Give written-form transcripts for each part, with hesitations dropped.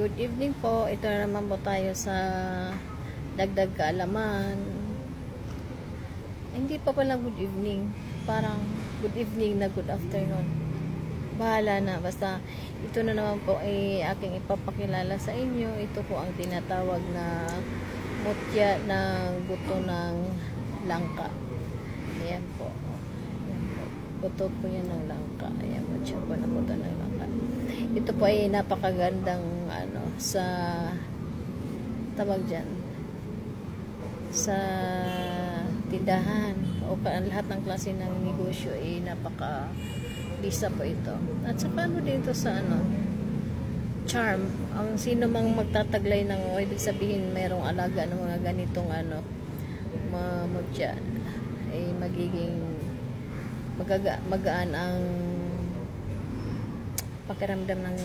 Good evening po. Ito na naman po tayo sa dagdag kaalaman. Hindi pa pala good evening. Parang good evening na good afternoon. Bahala na. Basta ito na naman po ay aking ipapakilala sa inyo. Ito po ang tinatawag na mutya ng buto ng langka. Ayan po. Ayan po. Buto po yan ng langka. Ayan, mutya po ng buto ng langka. Ito po ay napakagandang sa tawag dyan sa tindahan o lahat ng klase ng negosyo ay napaka-bisa po ito. At saka dito sa charm, ang sino mang magtataglay ng ibig sabihin mayroong alaga ng mga ganitong mutya ay magiging magaan ang pakiramdam ng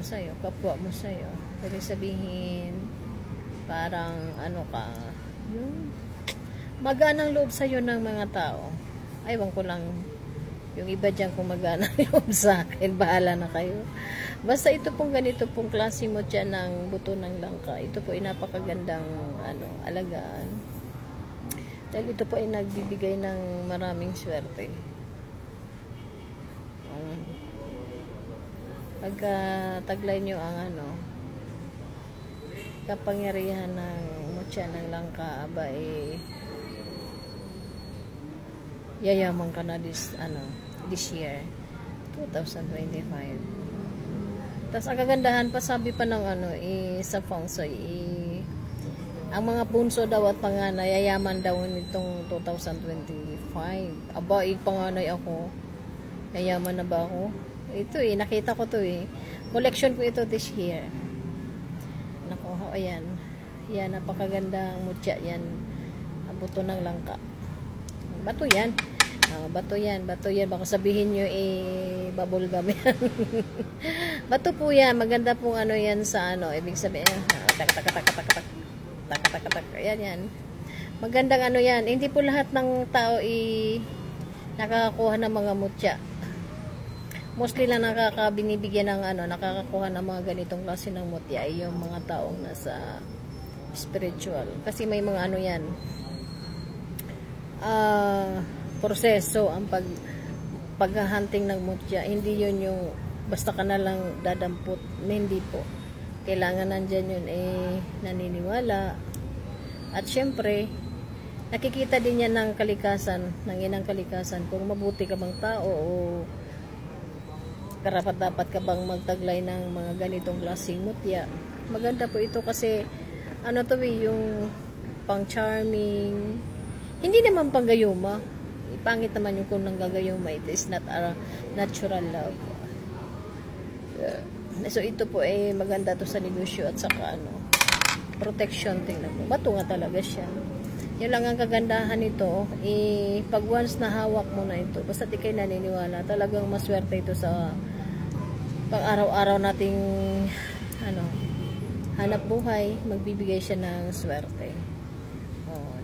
sa'yo, kapwa mo sa'yo. Ibig sabihin parang yung magaan ang loob sa'yo ng mga tao. Aywan ko lang yung iba dyan kung magaan ang loob sa akin, bahala na kayo. Basta ito pong ganito pong klase mutya ng buto ng langka, ito po ay napakagandang alagaan. Dahil ito po ay nagbibigay ng maraming swerte. Pagka taglay nyo ang kapangyarihan ng mutya ng langka, aba yayaman ka na this year 2025. Tapos ang kagandahan pa, sabi pa ng sa feng shui, ang mga bunso daw at panganay yayaman daw nitong 2025. Aba, panganay ako, yayaman na ba ako? Ito nakita ko to collection ko ito this year. Nako, ayan. Yan, napakagandang mutya yan. Ang buto ng langka. Bato yan. Bato yan. Baka sabihin nyo bubble gum yan. Bato po yan. Maganda pong yan sa ibig sabihin. Tak. Ayan yan. Magandang yan. Hindi po lahat ng tao nakakakuha ng mga mutya. Mostly lang binibigyan ng nakakakuha ng mga ganitong klase ng mutya ay yung mga taong nasa spiritual. Kasi may mga yan. Proseso ang paghahunting ng mutya. Hindi yun yung basta ka na lang dadampot. Hindi po. Kailangan nandyan yun naniniwala. At syempre, nakikita din yan ng kalikasan, ng inang kalikasan. Kung mabuti ka bang tao o karapat dapat ka bang magtaglay ng mga ganitong klaseng mutya. Maganda po ito kasi yung pang charming, hindi naman pang gayuma. Pangit naman yung kung nanggagayuma. It is not a natural love. So ito po maganda to sa negosyo at saka protection. Tingnan mo, bato nga talaga siya. Yun lang ang kagandahan nito. Pag once na hawak mo na ito, basta di kayo naniniwala, talagang maswerte ito sa pang araw-araw nating hanap buhay. Magbibigay siya ng swerte.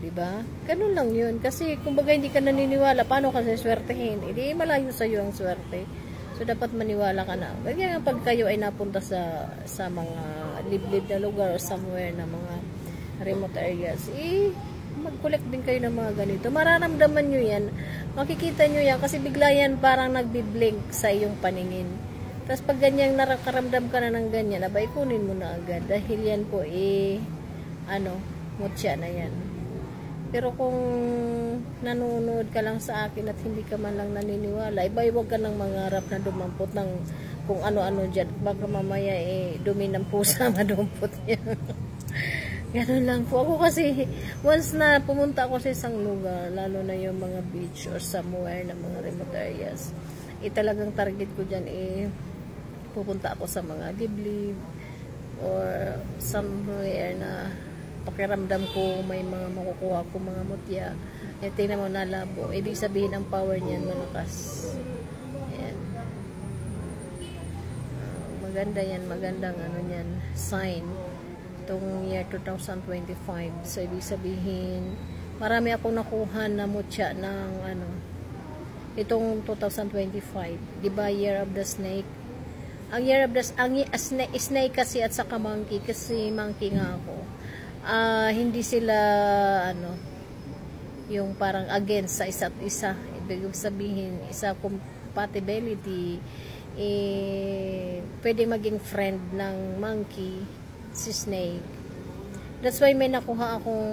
Di ba? Ganun lang yun. Kasi kumbaga hindi ka naniniwala, paano ka swertehin? Hindi malayo sa iyo ang swerte. So dapat maniwala ka na. Kaya pag kayo ay napunta sa mga liblib na lugar or somewhere na mga remote areas, mag-collect din kayo ng mga ganito. Mararamdaman nyo yan. Makikita nyo yan kasi bigla yan parang nagbiblink sa iyong paningin. Tapos pag ganyang nakaramdam ka na ng ganyan, abay kunin mo na agad. Dahil yan po mutya na yan. Pero kung nanonood ka lang sa akin at hindi ka man lang naniniwala, huwag ka nang mangarap na dumampot ng kung ano-ano dyan. Baka mamaya dumi ng pusa madumpot niya. Ganun lang po. Ako kasi, once na pumunta ako sa isang lugar, lalo na yung mga beach or somewhere na mga remote areas, talagang target ko dyan pupunta ako sa mga liblib or somewhere na pakiramdam ko may mga makukuha ko mga mutya. Tingnan mo, nalabo. Ibig sabihin ang power niyan malakas. Ayan. Maganda yan. Magandang niyan. Sign. Itong year 2025. So, ibig sabihin, marami akong nakuha na mutya ng itong 2025. Diba, Year of the Snake? Ang year of the snake kasi at saka monkey, kasi monkey nga ako. Hindi sila ano, yung parang against sa isa't isa. Ibig sabihin, isa compatibility, pwede maging friend ng monkey si snake. That's why may nakuha akong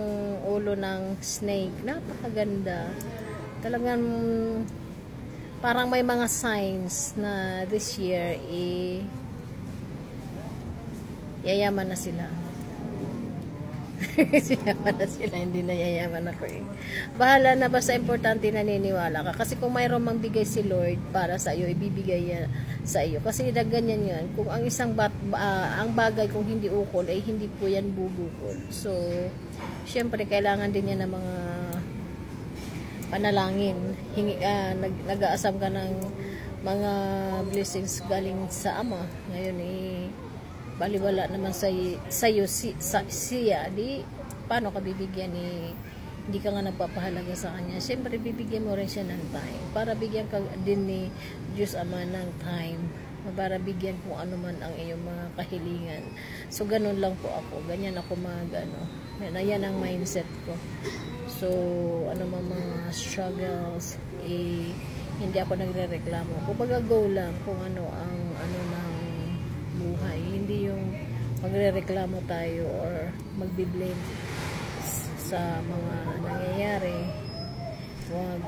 ulo ng snake. Napakaganda. Talagang parang may mga signs na this year yayaman na sila. Yayaman na sila, hindi na yayaman ako eh. Bahala na, basta importante naniniwala ka. Kasi kung mayroong mang bigay si Lord para sa iyo, ibibigay yan sa iyo. Kasi ganyan yan. Kung ang isang ang bagay kung hindi ukol, ay hindi po yan bubukol. So, syempre, kailangan din yan ng mga panalangin. Nag-aasam ka ng mga blessings galing sa Ama. Ngayon baliwala naman sa'yo siya. Di, paano ka bibigyan hindi ka nga nagpapahalaga sa kanya. Siyempre, bibigyan mo rin siya ng time. Para bigyan ka din ni Diyos Ama ng time. Para bigyan kung ano man ang iyong mga kahilingan. So, ganun lang po ako. Ganyan ako yan ang mindset ko. So, ano mga struggles, hindi ako nagre-reklamo. Kumbaga go lang kung ano ang ng buhay. Hindi yung magre-reklamo tayo or magbi-blame sa mga nangyayari. Wag.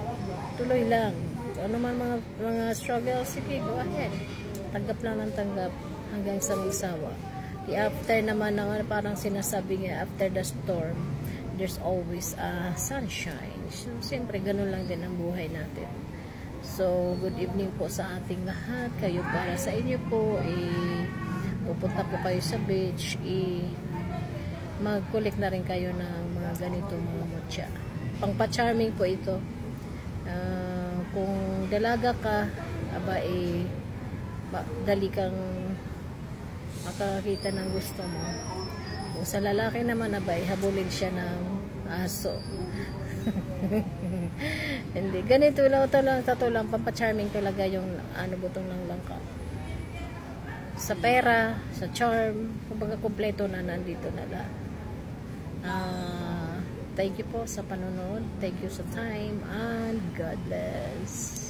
Tuloy lang. Ano man mga struggles, sige, go ahead. Tanggap lang ng tanggap hanggang sa magsawa. After naman parang sinasabi nga, after the storm, there's always a sunshine. So, siyempre, ganun lang din ang buhay natin. So, good evening po sa ating lahat. Kayo, para sa inyo po, pupunta po kayo sa beach, mag-collect na rin kayo ng mga ganito mga mutya. Pangpa-charming po ito. Kung dalaga ka, dali kang makakita ng gusto mo. Kung sa lalaki naman, habulin siya ng aso. Hindi. Ganito lang, ito lang, pampa-charming talaga yung butong ng langka. Sa pera, sa charm, kumbaga kompleto na nandito na lahat. Thank you po sa panonood. Thank you sa time, and God bless.